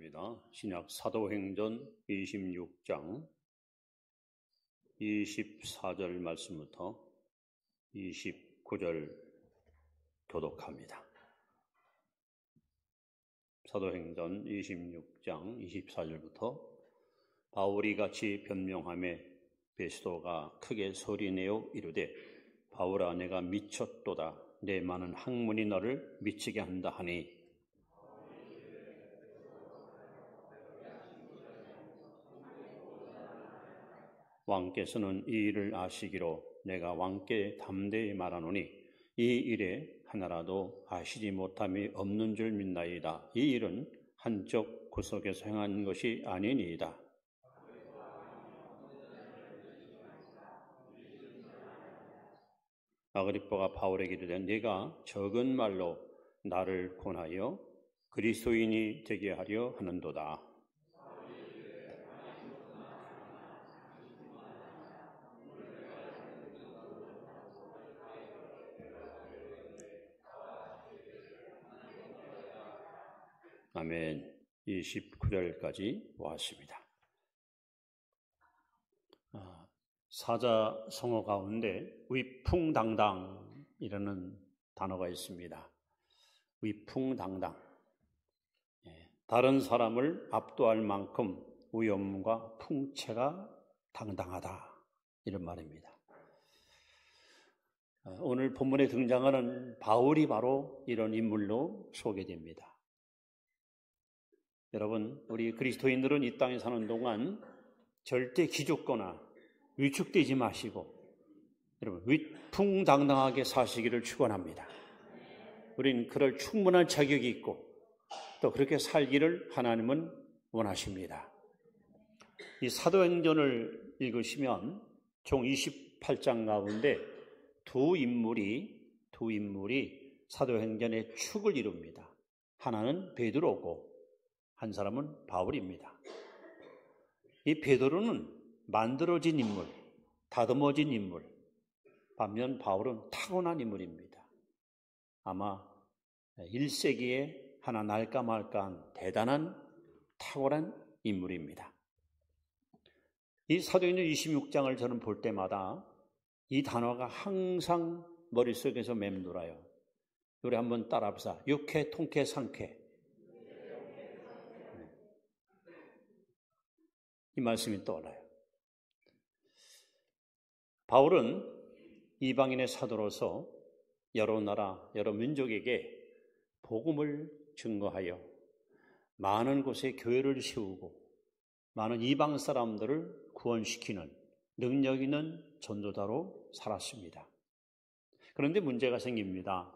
읽겠습니다. 신약 사도행전 26장 24절 말씀부터 29절 교독합니다. 사도행전 26장 24절부터 바울이 같이 변명하며 베스도가 크게 소리내어 이르되 바울아 내가 미쳤도다. 내 많은 학문이 너를 미치게 한다 하니 왕께서는 이 일을 아시기로 내가 왕께 담대히 말하노니 이 일에 하나라도 아시지 못함이 없는 줄 믿나이다. 이 일은 한쪽 구석에서 행한 것이 아니니이다. 아그리빠가 바울에게 이르되 네가 적은 말로 나를 권하여 그리스도인이 되게 하려 하는도다. 아멘. 29절까지 왔습니다. 사자성어 가운데 위풍당당이라는 단어가 있습니다. 위풍당당. 다른 사람을 압도할 만큼 위엄과 풍채가 당당하다. 이런 말입니다. 오늘 본문에 등장하는 바울이 바로 이런 인물로 소개됩니다. 여러분, 우리 그리스도인들은 이 땅에 사는 동안 절대 기죽거나 위축되지 마시고 여러분 위풍당당하게 사시기를 축원합니다. 우린 그럴 충분한 자격이 있고 또 그렇게 살기를 하나님은 원하십니다. 이 사도행전을 읽으시면 총 28장 가운데 두 인물이 사도행전의 축을 이룹니다. 하나는 베드로고 한 사람은 바울입니다. 이 베드로는 만들어진 인물, 다듬어진 인물, 반면 바울은 타고난 인물입니다. 아마 1세기에 하나 날까 말까한 대단한 탁월한 인물입니다. 이 사도행전 26장을 저는 볼 때마다 이 단어가 항상 머릿속에서 맴돌아요. 우리 한번 따라합시다. 육회, 통쾌, 상쾌. 이 말씀이 떠올라요. 바울은 이방인의 사도로서 여러 나라, 여러 민족에게 복음을 증거하여 많은 곳에 교회를 세우고 많은 이방 사람들을 구원시키는 능력 있는 전도자로 살았습니다. 그런데 문제가 생깁니다.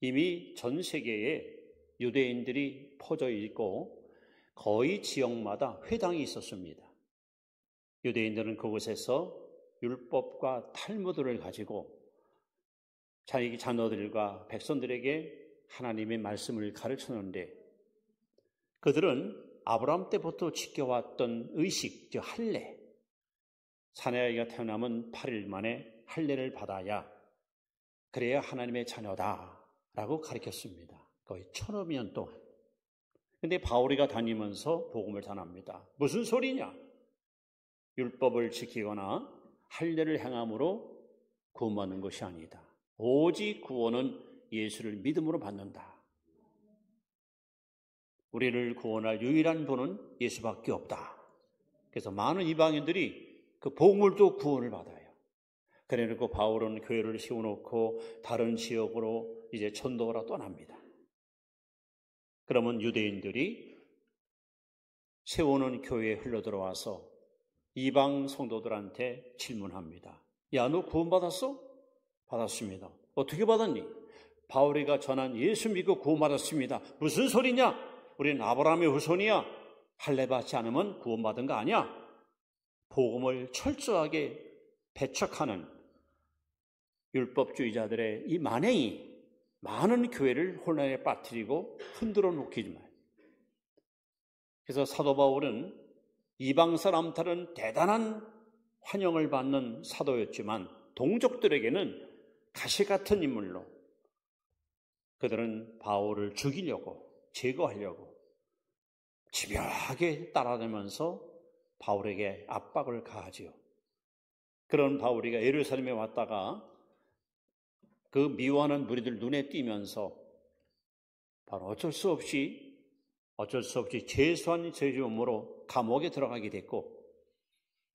이미 전 세계에 유대인들이 퍼져 있고 거의 지역마다 회당이 있었습니다. 유대인들은 그곳에서 율법과 탈무드를 가지고 자기 자녀들과 백성들에게 하나님의 말씀을 가르쳤는데 그들은 아브라함 때부터 지켜왔던 의식, 즉 할례, 사내아이가 태어나면 8일 만에 할례를 받아야 그래야 하나님의 자녀다라고 가르쳤습니다. 거의 1000여 년 동안. 근데 바울이가 다니면서 복음을 전합니다. 무슨 소리냐? 율법을 지키거나 할례를 행함으로 구원받는 것이 아니다. 오직 구원은 예수를 믿음으로 받는다. 우리를 구원할 유일한 분은 예수밖에 없다. 그래서 많은 이방인들이 그 복음을 또 구원을 받아요. 그래놓고 바울은 교회를 세워놓고 다른 지역으로 이제 전도하러 떠납니다. 그러면 유대인들이 세우는 교회에 흘러들어와서 이방 성도들한테 질문합니다. 야, 너 구원받았어? 받았습니다. 어떻게 받았니? 바울이가 전한 예수 믿고 구원받았습니다. 무슨 소리냐? 우리는 아브라함의 후손이야. 할례 받지 않으면 구원받은 거 아니야? 복음을 철저하게 배척하는 율법주의자들의 이 만행이 많은 교회를 혼란에 빠뜨리고 흔들어 놓기지만 그래서 사도 바울은 이방 사람들은 대단한 환영을 받는 사도였지만 동족들에게는 가시 같은 인물로 그들은 바울을 죽이려고 제거하려고 집요하게 따라다니면서 바울에게 압박을 가하지요. 그런 바울이가 예루살렘에 왔다가 그 미워하는 무리들 눈에 띄면서 바로 어쩔 수 없이 최소한 죄지음으로 감옥에 들어가게 됐고,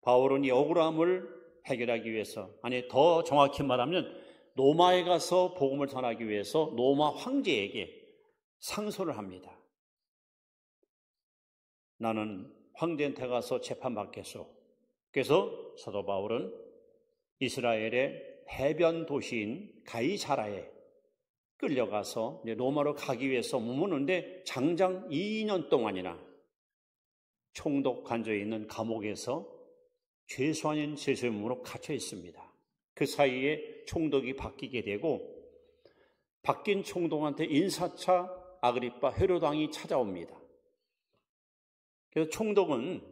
바울은 이 억울함을 해결하기 위해서, 아니 더 정확히 말하면 로마에 가서 복음을 전하기 위해서 로마 황제에게 상소를 합니다. 나는 황제한테 가서 재판받겠소. 그래서 사도 바울은 이스라엘의 해변 도시인 가이사라에 끌려가서 로마로 가기 위해서 머무는데 장장 2년 동안이나 총독 관저에 있는 감옥에서 죄수아닌 죄수임으로 갇혀 있습니다. 그 사이에 총독이 바뀌게 되고, 바뀐 총독한테 인사차 아그리파 헤로드 왕이 찾아옵니다. 그래서 총독은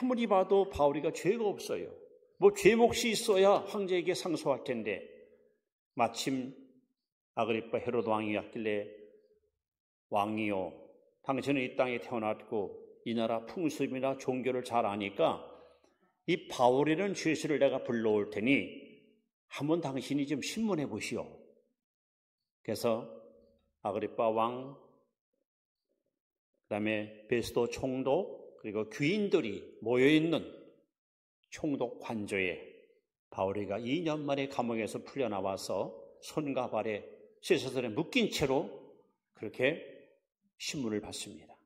아무리 봐도 바울이가 죄가 없어요. 뭐 죄몫이 있어야 황제에게 상소할 텐데, 마침 아그리파 헤로드 왕이 왔길래, 왕이요, 당신은 이 땅에 태어났고 이 나라 풍습이나 종교를 잘 아니까 이 바울이라는 죄수를 내가 불러올 테니 한번 당신이 좀 신문해 보시오. 그래서 아그리파 왕, 그다음에 베스도 총독, 그리고 귀인들이 모여있는 총독 관저에 바울이가 2년 만에 감옥에서 풀려나와서 손과 발에 쇠사슬에 묶인 채로 그렇게 신문을 받습니다.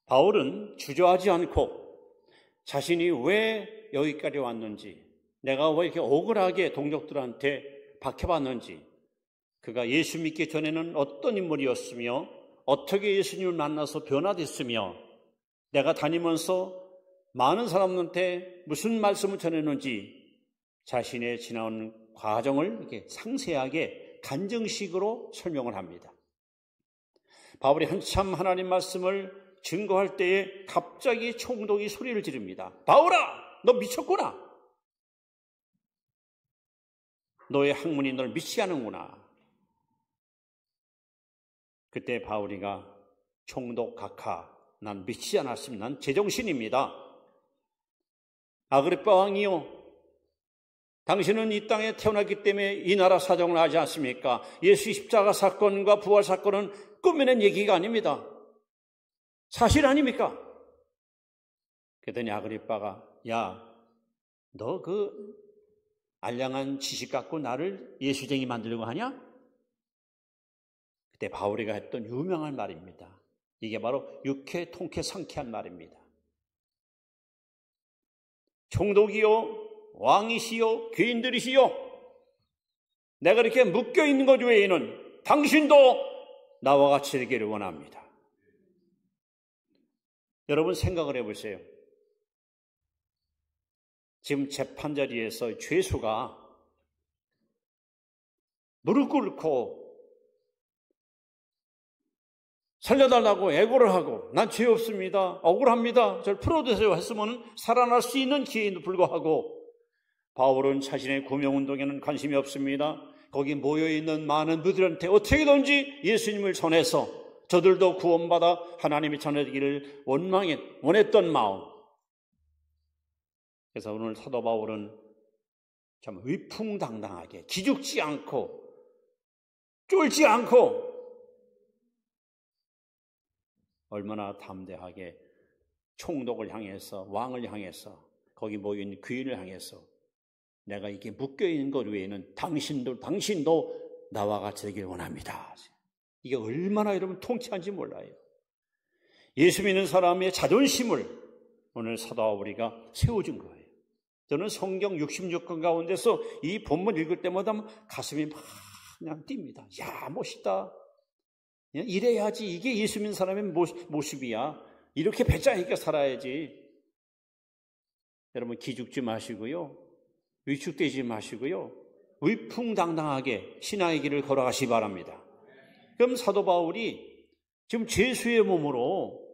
바울은 주저하지 않고 자신이 왜 여기까지 왔는지, 내가 왜 이렇게 억울하게 동족들한테 박해받는지, 그가 예수 믿기 전에는 어떤 인물이었으며 어떻게 예수님을 만나서 변화됐으며 내가 다니면서 많은 사람들한테 무슨 말씀을 전했는지 자신의 지나온 과정을 이렇게 상세하게 간증식으로 설명을 합니다. 바울이 한참 하나님 말씀을 증거할 때에 갑자기 총독이 소리를 지릅니다. 바울아, 너 미쳤구나. 너의 학문이 널 미치게 하는구나. 그때 바울이가 총독 각하, 난 미치지 않았습니다. 난 제정신입니다. 아그리파 왕이요, 당신은 이 땅에 태어났기 때문에 이 나라 사정을 아지 않습니까? 예수 십자가 사건과 부활 사건은 꾸며낸 얘기가 아닙니다. 사실 아닙니까? 그랬더니 아그리파가, 야, 너 그 알량한 지식 갖고 나를 예수쟁이 만들려고 하냐? 그때 바울이가 했던 유명한 말입니다. 이게 바로 육회, 통쾌, 상쾌한 말입니다. 총독이요, 왕이시요, 귀인들이시요, 내가 이렇게 묶여있는 것 외에는 당신도 나와 같이 되기를 원합니다. 여러분 생각을 해보세요. 지금 재판 자리에서 죄수가 무릎 꿇고 살려달라고 애고를 하고, 난 죄 없습니다, 억울합니다, 저를 풀어주세요 했으면 살아날 수 있는 기회에도 불구하고 바울은 자신의 구명운동에는 관심이 없습니다. 거기 모여있는 많은 무들한테 어떻게든지 예수님을 전해서 저들도 구원받아 하나님이 전해지기를 원했던 마음. 그래서 오늘 사도 바울은 참 위풍당당하게, 기죽지 않고 쫄지 않고 얼마나 담대하게 총독을 향해서, 왕을 향해서, 거기 모인 귀인을 향해서 내가 이게 묶여있는 것 외에는 당신도 나와 같이 되길 원합니다. 이게 얼마나 여러분 통쾌한지 몰라요. 예수 믿는 사람의 자존심을 오늘 사도 바울이가 세워준 거예요. 저는 성경 66권 가운데서 이 본문 읽을 때마다 가슴이 막 그냥 뜁니다. 야, 멋있다. 이래야지, 이게 예수 믿는 사람의 모습이야. 이렇게 배짱 있게 살아야지. 여러분 기죽지 마시고요, 위축되지 마시고요, 위풍당당하게 신앙의 길을 걸어가시기 바랍니다. 그럼 사도 바울이 지금 죄수의 몸으로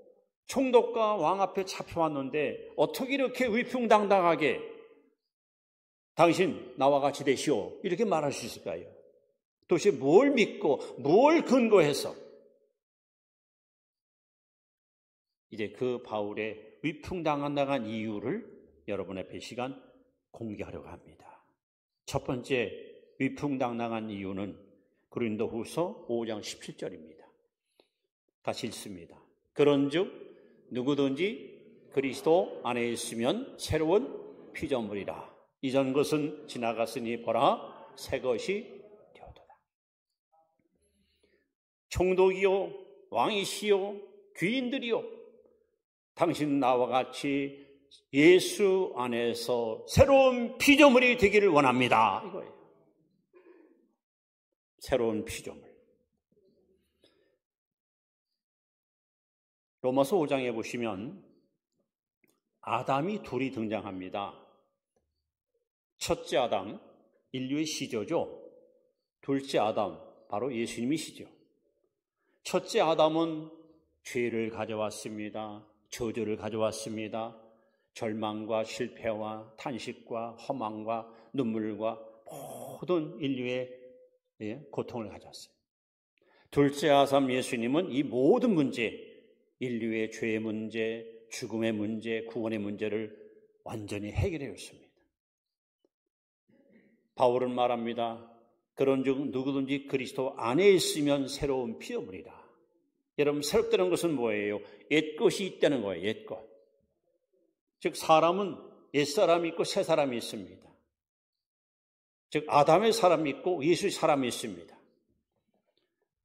총독과 왕 앞에 잡혀왔는데 어떻게 이렇게 위풍당당하게 당신 나와 같이 되시오 이렇게 말할 수 있을까요? 도대체 뭘 믿고 뭘 근거해서 이제 그 바울의 위풍당한 이유를 여러분 앞에 시간 공개하려고 합니다. 첫 번째 위풍당한 이유는 고린도후서 5장 17절입니다. 같이 읽습니다. 그런즉 누구든지 그리스도 안에 있으면 새로운 피조물이라. 이전 것은 지나갔으니 보라 새 것이 되었도다. 총독이요 왕이시요 귀인들이요 당신 나와 같이 예수 안에서 새로운 피조물이 되기를 원합니다. 이거예요. 새로운 피조물. 로마서 5장에 보시면 아담이 둘이 등장합니다. 첫째 아담, 인류의 시조죠. 둘째 아담, 바로 예수님이시죠. 첫째 아담은 죄를 가져왔습니다. 저주를 가져왔습니다. 절망과 실패와 탄식과 허망과 눈물과 모든 인류의 고통을 가져왔어요. 둘째 아담 예수님은 이 모든 문제, 인류의 죄의 문제, 죽음의 문제, 구원의 문제를 완전히 해결해 줬습니다. 바울은 말합니다. 그런즉 누구든지 그리스도 안에 있으면 새로운 피조물이다. 여러분, 새롭다는 것은 뭐예요? 옛것이 있다는 거예요. 옛것. 즉 사람은 옛사람이 있고 새사람이 있습니다. 즉 아담의 사람이 있고 예수의 사람이 있습니다.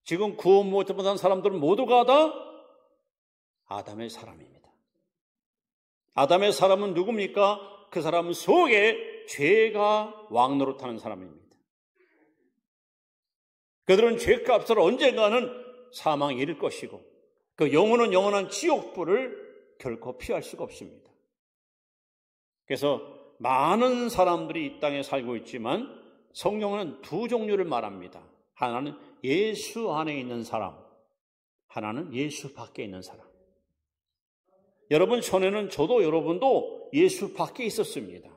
지금 구원 못한 사람들은 모두가 다 아담의 사람입니다. 아담의 사람은 누굽니까? 그 사람 속에 죄가 왕노릇하는 사람입니다. 그들은 죄값을 언젠가는 사망에 이를 것이고 그 영혼은 영원한 지옥불을 결코 피할 수가 없습니다. 그래서 많은 사람들이 이 땅에 살고 있지만 성경은 두 종류를 말합니다. 하나는 예수 안에 있는 사람, 하나는 예수 밖에 있는 사람. 여러분 전에는 저도 여러분도 예수 밖에 있었습니다.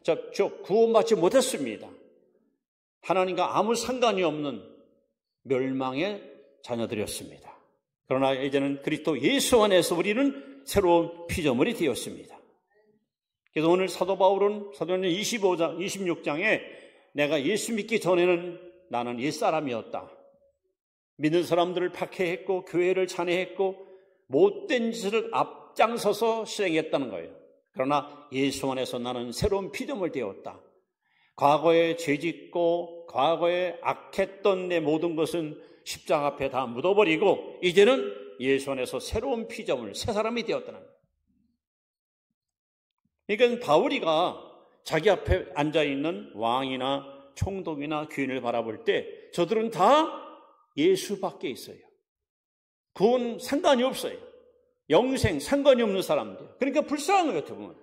저 구원받지 못했습니다. 하나님과 아무 상관이 없는 멸망의 자녀들이었습니다. 그러나 이제는 그리스도 예수 안에서 우리는 새로운 피조물이 되었습니다. 그래서 오늘 사도 바울은 사도행전 26장에 내가 예수 믿기 전에는 나는 옛사람이었다. 믿는 사람들을 박해했고 교회를 잔해했고 못된 짓을 앞장서서 실행했다는 거예요. 그러나 예수 안에서 나는 새로운 피조물 되었다. 과거에 죄짓고 과거에 악했던 내 모든 것은 십자가 앞에 다 묻어버리고 이제는 예수 안에서 새로운 피조물, 새 사람이 되었다는 거예요. 그러니까 바울이가 자기 앞에 앉아있는 왕이나 총독이나 귀인을 바라볼 때 저들은 다 예수 밖에 있어요. 구원 상관이 없어요. 영생 상관이 없는 사람들. 그러니까 불쌍한 거예요, 어떻게 보면.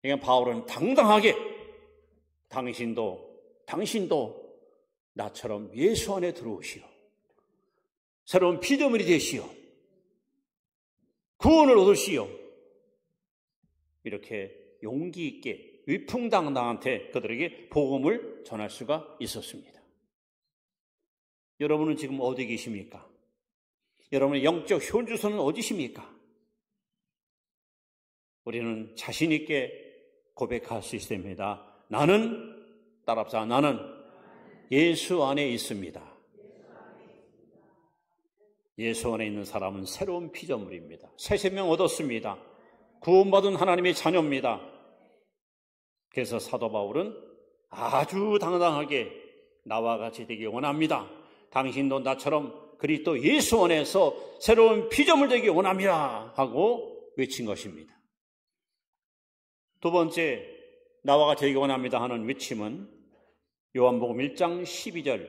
그러니까 바울은 당당하게 당신도 나처럼 예수 안에 들어오시오. 새로운 피조물이 되시오. 구원을 얻으시오. 이렇게 용기 있게 위풍당당한테 그들에게 복음을 전할 수가 있었습니다. 여러분은 지금 어디 계십니까? 여러분의 영적 현주소는 어디십니까? 우리는 자신 있게 고백할 수 있습니다. 따라합시다. 나는 예수 안에 있습니다. 예수 안에 있는 사람은 새로운 피조물입니다. 새 생명 얻었습니다. 구원받은 하나님의 자녀입니다. 그래서 사도 바울은 아주 당당하게 나와 같이 되기 원합니다. 당신도 나처럼 그리스도 예수 안에서 새로운 피조물 되기 원합니다 하고 외친 것입니다. 두 번째, 나와 같이 되기 원합니다 하는 외침은 요한복음 1장 12절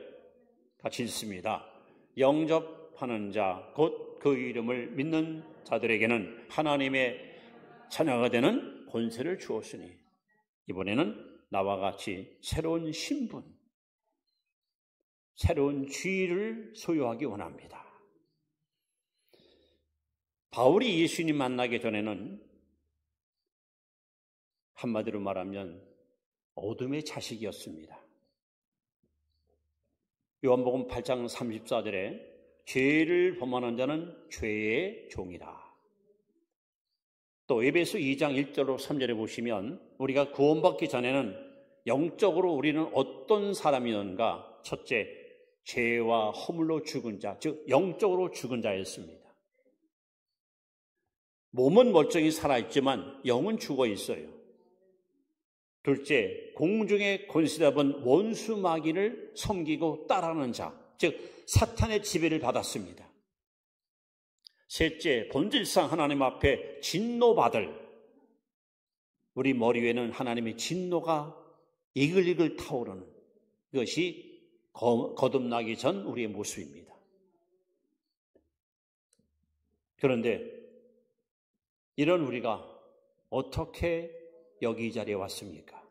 같이 읽습니다. 영접하는 자, 곧 그 이름을 믿는 자들에게는 하나님의 자녀가 되는 권세를 주었으니 이번에는 나와 같이 새로운 신분, 새로운 지위를 소유하기 원합니다. 바울이 예수님 만나기 전에는 한마디로 말하면 어둠의 자식이었습니다. 요한복음 8장 34절에 죄를 범하는 자는 죄의 종이다. 또 에베소 2장 1절로 3절에 보시면 우리가 구원받기 전에는 영적으로 우리는 어떤 사람이었는가? 첫째, 죄와 허물로 죽은 자, 즉 영적으로 죽은 자였습니다. 몸은 멀쩡히 살아있지만 영은 죽어 있어요. 둘째, 공중의 권세잡은 원수 마귀를 섬기고 따르는 자, 즉 사탄의 지배를 받았습니다. 셋째, 본질상 하나님 앞에 진노받을, 우리 머리 위에는 하나님의 진노가 이글이글 타오르는 이것이 거듭나기 전 우리의 모습입니다. 그런데 이런 우리가 어떻게 여기 이 자리에 왔습니까?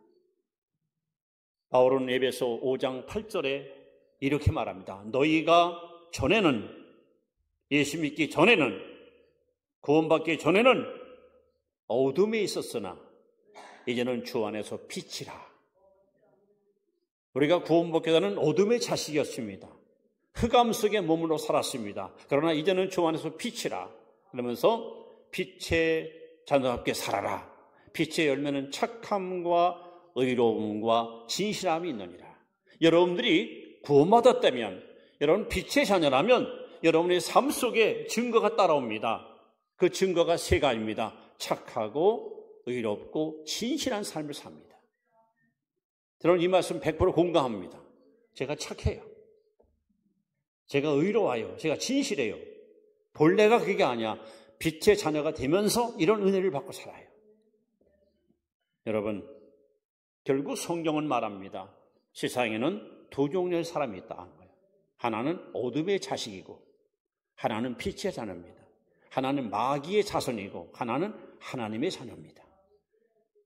바울은 에베소 5장 8절에 이렇게 말합니다. 너희가 전에는, 예수 믿기 전에는, 구원받기 전에는 어둠에 있었으나 이제는 주 안에서 빛이라. 우리가 구원받기 전에는 어둠의 자식이었습니다. 흑암 속에 몸으로 살았습니다. 그러나 이제는 주 안에서 빛이라. 그러면서 빛의 자녀답게 살아라. 빛의 열매는 착함과 의로움과 진실함이 있느니라. 여러분들이 구원받았다면, 여러분 빛의 자녀라면 여러분의 삶 속에 증거가 따라옵니다. 그 증거가 세 가지입니다. 착하고 의롭고 진실한 삶을 삽니다. 저는 이 말씀 100% 공감합니다. 제가 착해요. 제가 의로워요. 제가 진실해요. 본래가 그게 아니야. 빛의 자녀가 되면서 이런 은혜를 받고 살아요. 여러분, 결국 성경은 말합니다. 세상에는 두 종류의 사람이 있다. 하나는 어둠의 자식이고 하나는 빛의 자녀입니다. 하나는 마귀의 자손이고 하나는 하나님의 자녀입니다.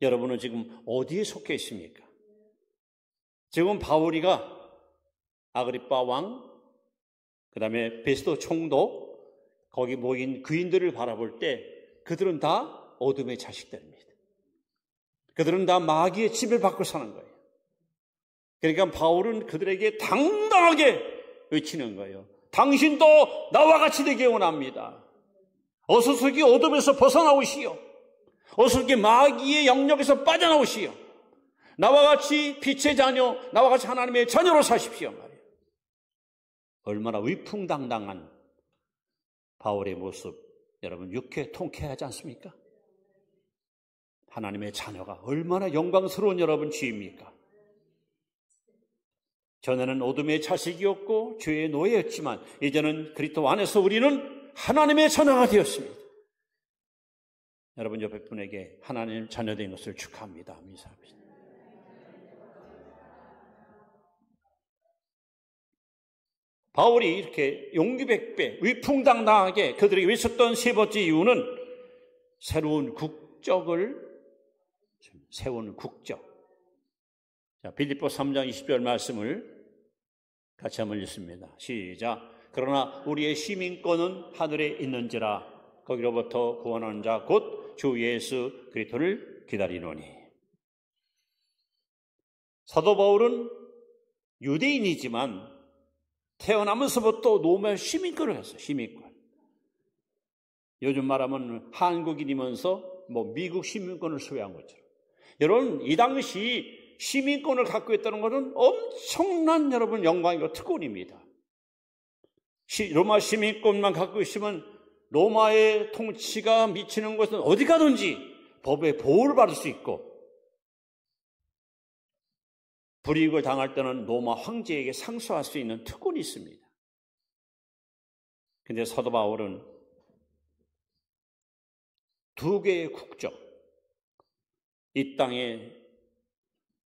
여러분은 지금 어디에 속해 있습니까? 지금 바울이가 아그리빠 왕, 그 다음에 베스도 총독, 거기 모인 귀인들을 바라볼 때 그들은 다 어둠의 자식들입니다. 그들은 다 마귀의 지배를 받고 사는 거예요. 그러니까 바울은 그들에게 당당하게 외치는 거예요. 당신도 나와 같이 되기 원합니다. 어수선히 어둠에서 벗어나오시오. 어수선히 마귀의 영역에서 빠져나오시오. 나와 같이 빛의 자녀, 나와 같이 하나님의 자녀로 사십시오 말이에요. 얼마나 위풍당당한 바울의 모습, 여러분 육회 통쾌하지 않습니까? 하나님의 자녀가 얼마나 영광스러운 여러분 주입니까? 전에는 어둠의 자식이었고 죄의 노예였지만 이제는 그리스도 안에서 우리는 하나님의 자녀가 되었습니다. 여러분 옆에 분에게 하나님 자녀된 것을 축하합니다. 감사합니다. 바울이 이렇게 용기백배 위풍당당하게 그들에게 외쳤던 세 번째 이유는 새로운 국적을 세우는 국적. 자, 빌립보 3장 20절 말씀을 같이 한번 읽습니다. 시작. 그러나 우리의 시민권은 하늘에 있는지라 거기로부터 구원하는 자 곧 주 예수 그리스도를 기다리노니. 사도 바울은 유대인이지만 태어나면서부터 로마 시민권을 했어요. 시민권. 요즘 말하면 한국인이면서 미국 시민권을 소유한 것처럼. 여러분, 이 당시 시민권을 갖고 있다는 것은 엄청난 여러분 영광이고 특권입니다. 로마 시민권만 갖고 있으면 로마의 통치가 미치는 것은 어디 가든지 법의 보호를 받을 수 있고 불이익을 당할 때는 로마 황제에게 상소할 수 있는 특권이 있습니다. 그런데 사도 바울은 두 개의 국적, 이 땅의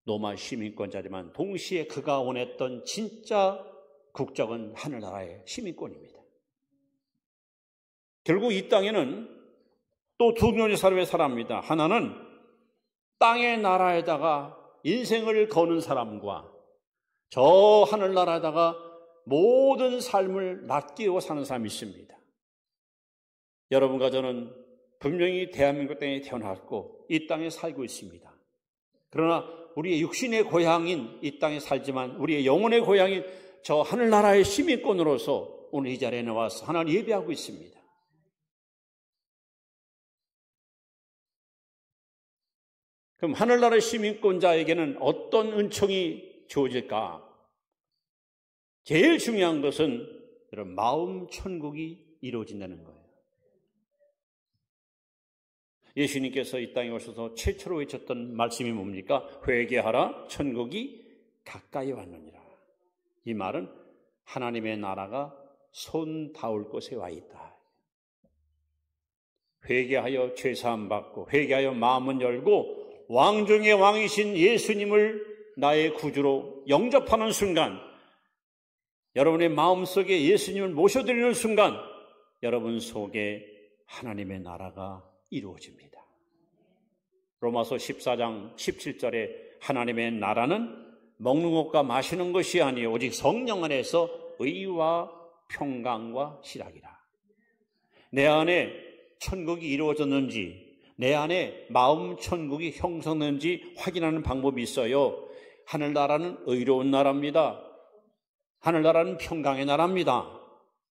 로마 시민권자지만 동시에 그가 원했던 진짜 국적은 하늘나라의 시민권입니다. 결국 이 땅에는 또 두 종류의 사람이 살아갑니다. 하나는 땅의 나라에다가 인생을 거는 사람과 저 하늘나라에다가 모든 삶을 낚이고 사는 사람이 있습니다. 여러분과 저는 분명히 대한민국 땅에 태어났고 이 땅에 살고 있습니다. 그러나 우리의 육신의 고향인 이 땅에 살지만 우리의 영혼의 고향인 저 하늘나라의 시민권으로서 오늘 이 자리에 나와서 하나님 예배하고 있습니다. 그럼 하늘나라 시민권자에게는 어떤 은총이 주어질까? 제일 중요한 것은 여러분 마음 천국이 이루어진다는 거예요. 예수님께서 이 땅에 오셔서 최초로 외쳤던 말씀이 뭡니까? 회개하라, 천국이 가까이 왔느니라. 이 말은 하나님의 나라가 손 닿을 곳에 와 있다. 회개하여 죄사함 받고 회개하여 마음은 열고 왕 중의 왕이신 예수님을 나의 구주로 영접하는 순간, 여러분의 마음속에 예수님을 모셔드리는 순간 여러분 속에 하나님의 나라가 이루어집니다. 로마서 14장 17절에 하나님의 나라는 먹는 것과 마시는 것이 아니요 오직 성령 안에서 의와 평강과 희락이라. 내 안에 천국이 이루어졌는지, 내 안에 마음 천국이 형성되는지 확인하는 방법이 있어요. 하늘나라는 의로운 나라입니다. 하늘나라는 평강의 나라입니다.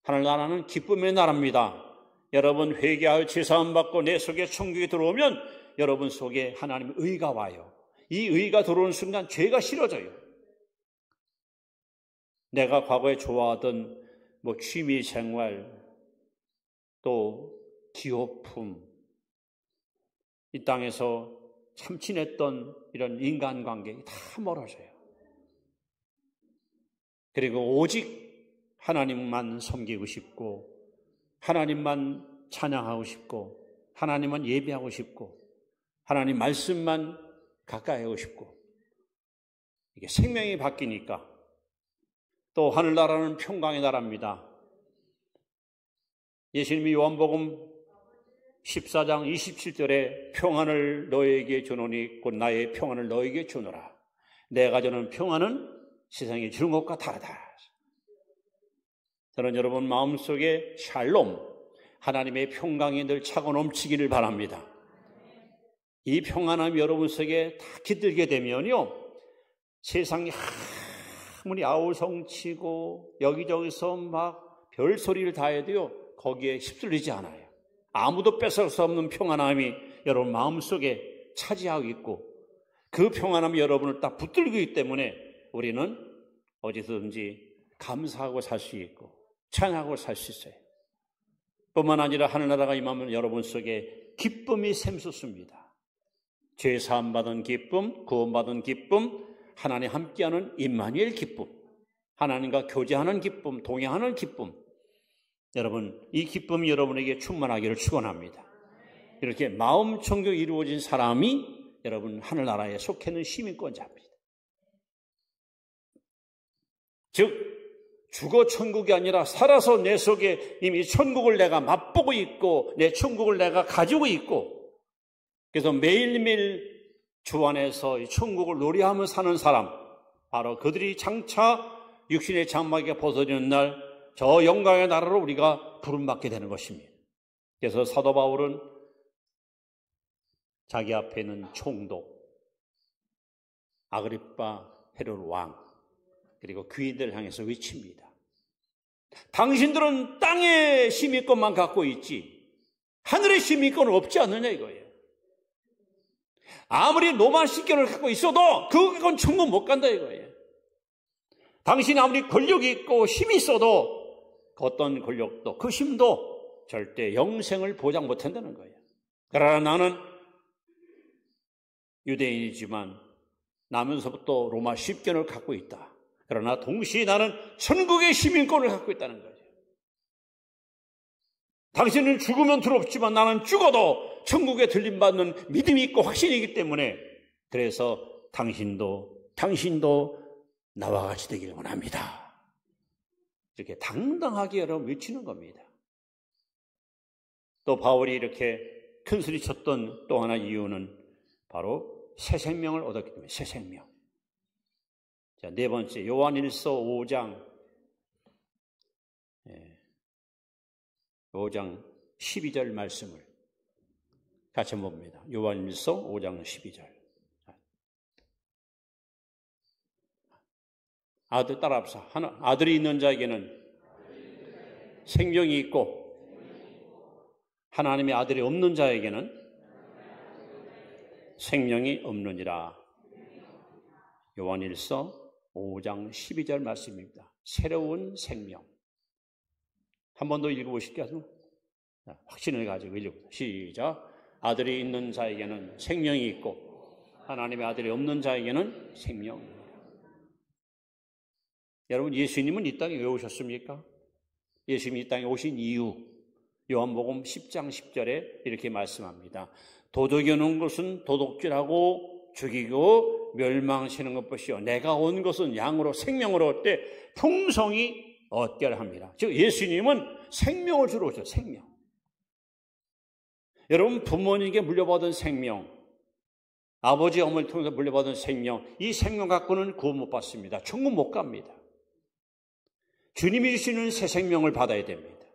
하늘나라는 기쁨의 나라입니다. 여러분 회개하여 죄사함 받고 내 속에 천국이 들어오면 여러분 속에 하나님의 의가 와요. 이 의가 들어오는 순간 죄가 싫어져요. 내가 과거에 좋아하던 취미생활, 또 기호품, 이 땅에서 참친했던 이런 인간관계 다 멀어져요. 그리고 오직 하나님만 섬기고 싶고, 하나님만 찬양하고 싶고, 하나님만 예배하고 싶고, 하나님 말씀만 가까이 하고 싶고, 이게 생명이 바뀌니까 또 하늘나라는 평강의 나라입니다. 예수님이 요한복음 14장 27절에 평안을 너에게 주노니 곧 나의 평안을 너에게 주노라. 내가 주는 평안은 세상에 주는 것과 다르다. 저는 여러분 마음속에 샬롬, 하나님의 평강이 늘 차고 넘치기를 바랍니다. 이 평안함이 여러분 속에 다 깃들게 되면요, 세상이 아무리 아우성치고 여기저기서 막 별소리를 다 해도요 거기에 휩쓸리지 않아요. 아무도 뺏을 수 없는 평안함이 여러분 마음속에 차지하고 있고, 그 평안함이 여러분을 딱 붙들고 있기 때문에 우리는 어디서든지 감사하고 살 수 있고 찬양하고 살 수 있어요. 뿐만 아니라 하늘나라가 임하면 여러분 속에 기쁨이 샘솟습니다. 죄 사함 받은 기쁨, 구원받은 기쁨, 하나님 함께하는 임마누엘 기쁨, 하나님과 교제하는 기쁨, 동행하는 기쁨, 여러분 이 기쁨이 여러분에게 충만하기를 축원합니다. 이렇게 마음 청결이 이루어진 사람이 여러분 하늘나라에 속해 있는 시민권자입니다. 즉 죽어 천국이 아니라 살아서 내 속에 이미 천국을 내가 맛보고 있고 내 천국을 내가 가지고 있고, 그래서 매일매일 주 안에서 이 천국을 노래하며 사는 사람, 바로 그들이 장차 육신의 장막에 벗어지는 날 저 영광의 나라로 우리가 부름받게 되는 것입니다. 그래서 사도 바울은 자기 앞에 있는 총독 아그리빠 헤롯 왕 그리고 귀인들을 향해서 외칩니다. 당신들은 땅의 시민권만 갖고 있지 하늘의 시민권은 없지 않느냐 이거예요. 아무리 로마 시권을 갖고 있어도 그건 천국 못 간다 이거예요. 당신이 아무리 권력이 있고 힘이 있어도 어떤 권력도 그 힘도 절대 영생을 보장 못한다는 거예요. 그러나 나는 유대인이지만 나면서부터 로마 시권을 갖고 있다. 그러나 동시에 나는 천국의 시민권을 갖고 있다는 거죠. 당신은 죽으면 두렵지만 나는 죽어도 천국에 들림받는 믿음이 있고 확신이 있기 때문에, 그래서 당신도 나와 같이 되기를 원합니다. 이렇게 당당하게 여러분 외치는 겁니다. 또 바울이 이렇게 큰소리 쳤던 또 하나 이유는 바로 새 생명을 얻었기 때문에, 새 생명. 자, 네 번째, 요한일서 5장 12절 말씀을 같이 봅니다. 요한일서 5장 12절. 아들 따라합시다. 아들이 있는 자에게는 생명이 있고 하나님의 아들이 없는 자에게는 생명이 없느니라. 요한일서 5장 12절 말씀입니다. 새로운 생명. 한 번 더 읽어보실게요. 확신을 가지고 읽어보세요. 시작. 아들이 있는 자에게는 생명이 있고 하나님의 아들이 없는 자에게는 생명입니다. 여러분, 예수님은 이 땅에 왜 오셨습니까? 예수님이 이 땅에 오신 이유, 요한복음 10장 10절에 이렇게 말씀합니다. 도적이 오는 것은 도둑질하고 죽이고 멸망시키는 것뿐이요 내가 온 것은 양으로 생명으로 얻되 풍성히 얻게 합니다. 즉 예수님은 생명을 주러 오셨어요. 생명. 여러분, 부모님께 물려받은 생명, 아버지 어머니를 통해서 물려받은 생명, 이 생명 갖고는 구원 못 받습니다. 천국 못 갑니다. 주님이 주시는 새 생명을 받아야 됩니다.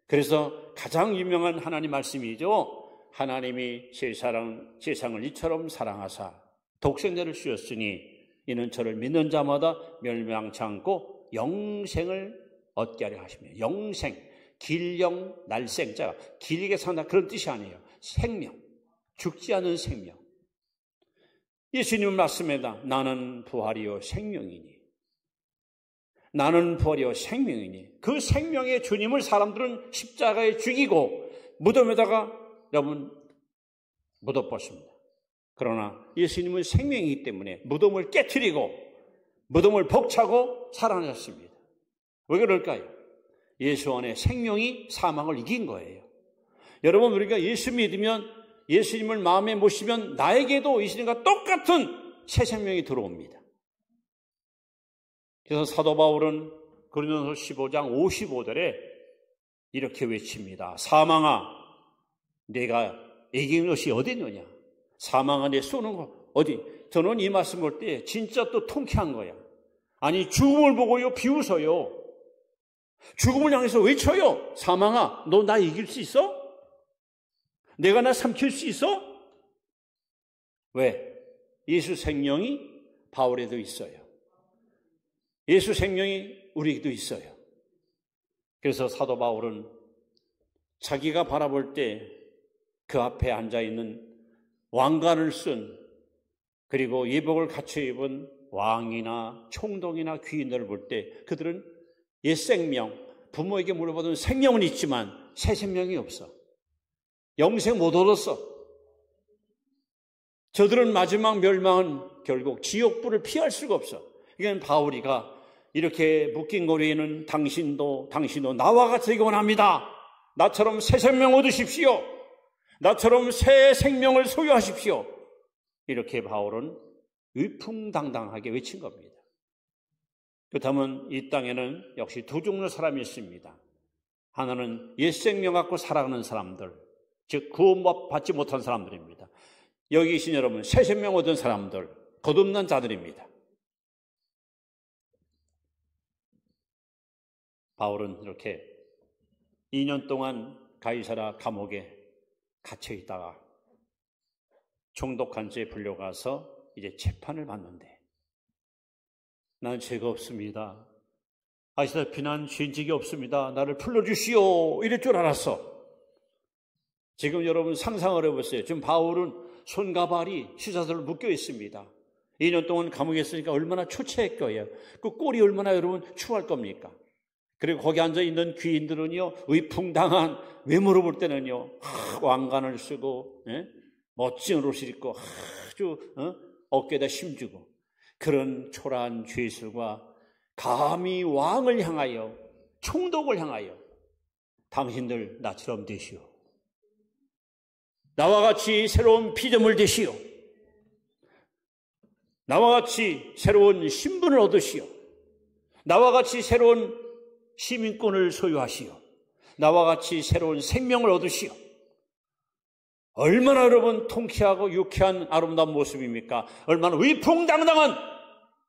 그래서 가장 유명한 하나님 말씀이죠. 하나님이 세상을 이처럼 사랑하사 독생자를 주셨으니 이는 저를 믿는 자마다 멸망치 않고 영생을 얻게 하려 하시며, 영생, 길영 날생자가 길게 산다 그런 뜻이 아니에요. 생명, 죽지 않은 생명. 예수님 말씀에다 나는 부활이요 생명이니, 나는 부활이요 생명이니, 그 생명의 주님을 사람들은 십자가에 죽이고 무덤에다가 여러분 묻어버렸습니다. 그러나 예수님은 생명이기 때문에 무덤을 깨트리고 무덤을 벅차고 살아나셨습니다. 왜 그럴까요? 예수 안에 생명이 사망을 이긴 거예요. 여러분, 우리가 예수 믿으면, 예수님을 마음에 모시면 나에게도 예수님과 똑같은 새 생명이 들어옵니다. 그래서 사도 바울은 고린도서 15장 55절에 이렇게 외칩니다. 사망아, 내가 이긴 것이 어디 있느냐? 사망아, 내 쏘는 거 어디? 저는 이 말씀 볼 때 진짜 또 통쾌한 거야. 아니, 죽음을 보고요 비웃어요. 죽음을 향해서 외쳐요. 사망아, 너 나 이길 수 있어? 내가 나 삼킬 수 있어? 왜? 예수 생명이 바울에도 있어요. 예수 생명이 우리에게도 있어요. 그래서 사도 바울은 자기가 바라볼 때 그 앞에 앉아있는 왕관을 쓴, 그리고 예복을 갖춰 입은 왕이나 총독이나 귀인들을 볼 때 그들은 옛 생명, 부모에게 물려받은 생명은 있지만 새 생명이 없어. 영생 못 얻었어. 저들은 마지막 멸망은 결국 지옥불을 피할 수가 없어. 그러니까 바울이가 이렇게 묶인 고리에는 당신도 나와 같이 되기 원합니다. 나처럼 새 생명 얻으십시오. 나처럼 새 생명을 소유하십시오. 이렇게 바울은 위풍당당하게 외친 겁니다. 그렇다면 이 땅에는 역시 두 종류의 사람이 있습니다. 하나는 옛 생명 갖고 살아가는 사람들, 즉 구원받지 못한 사람들입니다. 여기 계신 여러분, 새 생명 얻은 사람들, 거듭난 자들입니다. 바울은 이렇게 2년 동안 가이사라 감옥에 갇혀 있다가 총독한 죄에 불려가서 이제 재판을 받는데, 나는 죄가 없습니다. 아시다시피 난 죄인직이 없습니다. 나를 풀어주시오. 이럴 줄 알았어. 지금 여러분 상상을 해보세요. 지금 바울은 손과 발이 시사들로 묶여 있습니다. 2년 동안 감옥에 있으니까 얼마나 초췌할 거예요. 그 꼴이 얼마나 여러분 추할 겁니까? 그리고 거기 앉아있는 귀인들은요, 위풍당한 외모로 볼 때는요, 왕관을 쓰고, 멋진 옷을 입고, 아주, 어깨에다 힘주고, 그런 초라한 죄술과 감히 왕을 향하여, 총독을 향하여, 당신들 나처럼 되시오. 나와 같이 새로운 피조물 되시오. 나와 같이 새로운 신분을 얻으시오. 나와 같이 새로운 시민권을 소유하시오. 나와 같이 새로운 생명을 얻으시오. 얼마나 여러분 통쾌하고 유쾌한 아름다운 모습입니까? 얼마나 위풍당당한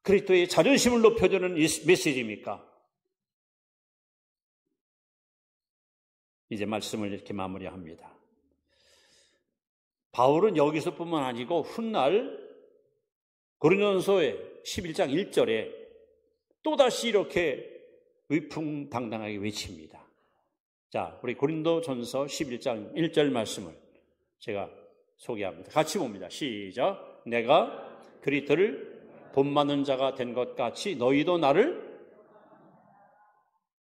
그리스도의 자존심을 높여주는 메시지입니까? 이제 말씀을 이렇게 마무리합니다. 바울은 여기서뿐만 아니고 훗날 고린도전서의 11장 1절에 또다시 이렇게 위풍당당하게 외칩니다. 자, 우리 고린도전서 11장 1절 말씀을 제가 소개합니다. 같이 봅니다. 시작. 내가 그리스도를 본받는 자가 된 것 같이 너희도 나를.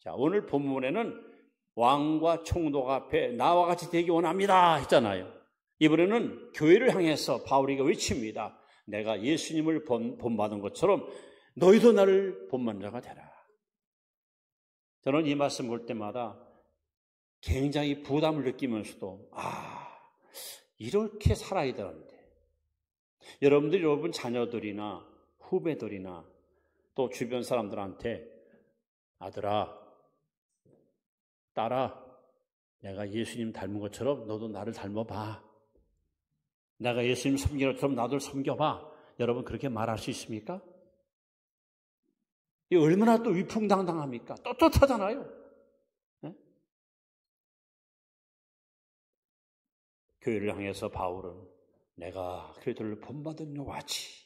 자, 오늘 본문에는 왕과 총독 앞에 나와 같이 되기 원합니다 했잖아요. 이번에는 교회를 향해서 바울이가 외칩니다. 내가 예수님을 본받은 것처럼 너희도 나를 본받는 자가 되라. 저는 이 말씀 볼 때마다 굉장히 부담을 느끼면서도 이렇게 살아야 되는데, 여러분 자녀들이나 후배들이나 또 주변 사람들한테 아들아, 딸아, 내가 예수님 닮은 것처럼 너도 나를 닮아봐. 내가 예수님 섬기는 것처럼 나도 섬겨봐. 여러분 그렇게 말할 수 있습니까? 이 얼마나 또 위풍당당합니까? 떳떳하잖아요. 네? 교회를 향해서 바울은 내가 그리스도를 본받은 것 같이,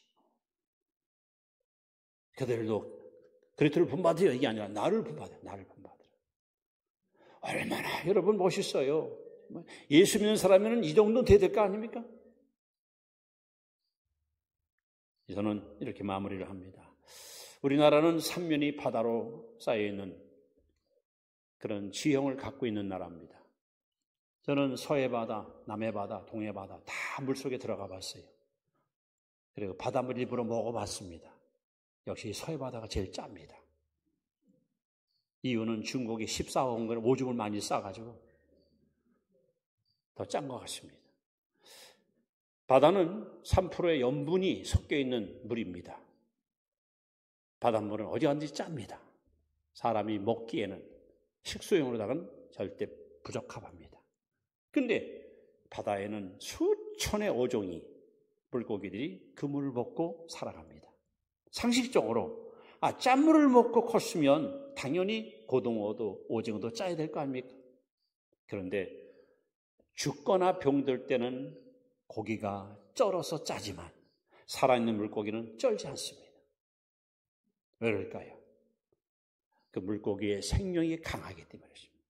그들도 그리스도를 본받으려 이게 아니라 나를 본받으라. 나를 본받으라. 얼마나 여러분 멋있어요. 예수 믿는 사람이면 이 정도는 돼야 될 거 아닙니까? 저는 이렇게 마무리를 합니다. 우리나라는 삼면이 바다로 쌓여있는 그런 지형을 갖고 있는 나라입니다. 저는 서해바다, 남해바다, 동해바다 다 물속에 들어가 봤어요. 그리고 바닷물 일부러 먹어봤습니다. 역시 서해바다가 제일 짭니다. 이유는 중국이 14억 원 오줌을 많이 싸가지고 더 짠 것 같습니다. 바다는 3%의 염분이 섞여 있는 물입니다. 바닷물은 어디 가든지 짭니다. 사람이 먹기에는 식수용으로다가는 절대 부적합합니다. 근데 바다에는 수천의 어종이 물고기들이 그 물을 먹고 살아갑니다. 상식적으로 짠물을 먹고 컸으면 당연히 고등어도 오징어도 짜야 될 거 아닙니까? 그런데 죽거나 병들 때는 고기가 쩔어서 짜지만 살아있는 물고기는 쩔지 않습니다. 왜 그럴까요? 그 물고기의 생명이 강하기 때문이십니다.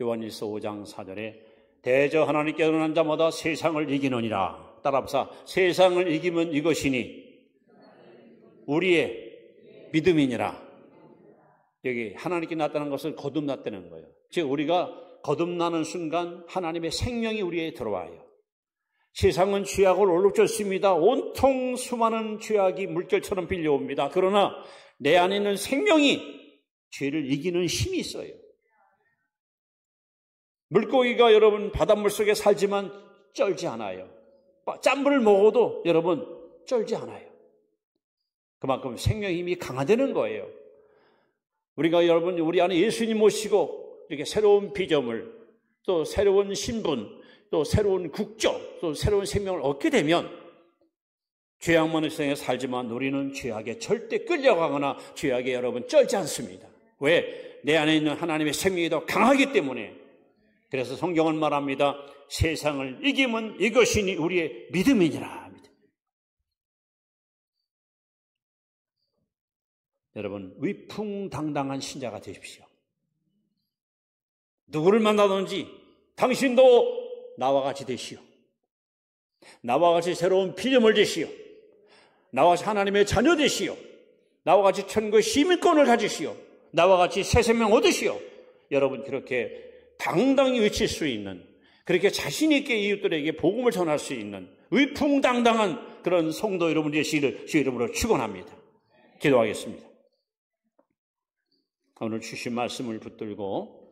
요한일서 5장 4절에 대저 하나님께 의논한 자마다 세상을 이기느니라. 따라합시다. 세상을 이기면 이것이니 우리의 믿음이니라. 여기 하나님께 나타난 것을 거듭났다는 거예요. 즉 우리가 거듭나는 순간 하나님의 생명이 우리에 들어와요. 세상은 죄악을 올룩졌습니다. 온통 수많은 죄악이 물결처럼 빌려옵니다. 그러나 내 안에 있는 생명이 죄를 이기는 힘이 있어요. 물고기가 여러분 바닷물 속에 살지만 쩔지 않아요. 짠물을 먹어도 여러분 쩔지 않아요. 그만큼 생명의 힘이 강화되는 거예요. 우리가 여러분 우리 안에 예수님 모시고 이렇게 새로운 피조물, 또 새로운 신분, 또 새로운 국적, 또 새로운 생명을 얻게 되면 죄악만의 세상에 살지만 우리는 죄악에 절대 끌려가거나 죄악에 여러분 쩔지 않습니다. 왜? 내 안에 있는 하나님의 생명이 더 강하기 때문에. 그래서 성경은 말합니다. 세상을 이기면 이것이니 우리의 믿음이니라. 여러분 위풍당당한 신자가 되십시오. 누구를 만나든지 당신도 나와 같이 되시오. 나와 같이 새로운 피조물 되시오. 나와 같이 하나님의 자녀 되시오. 나와 같이 천국의 시민권을 가지시오. 나와 같이 새 생명 얻으시오. 여러분 그렇게 당당히 외칠 수 있는, 그렇게 자신 있게 이웃들에게 복음을 전할 수 있는 위풍당당한 그런 성도 여러분 되시기를 주의 이름으로 축원합니다. 기도하겠습니다. 오늘 주신 말씀을 붙들고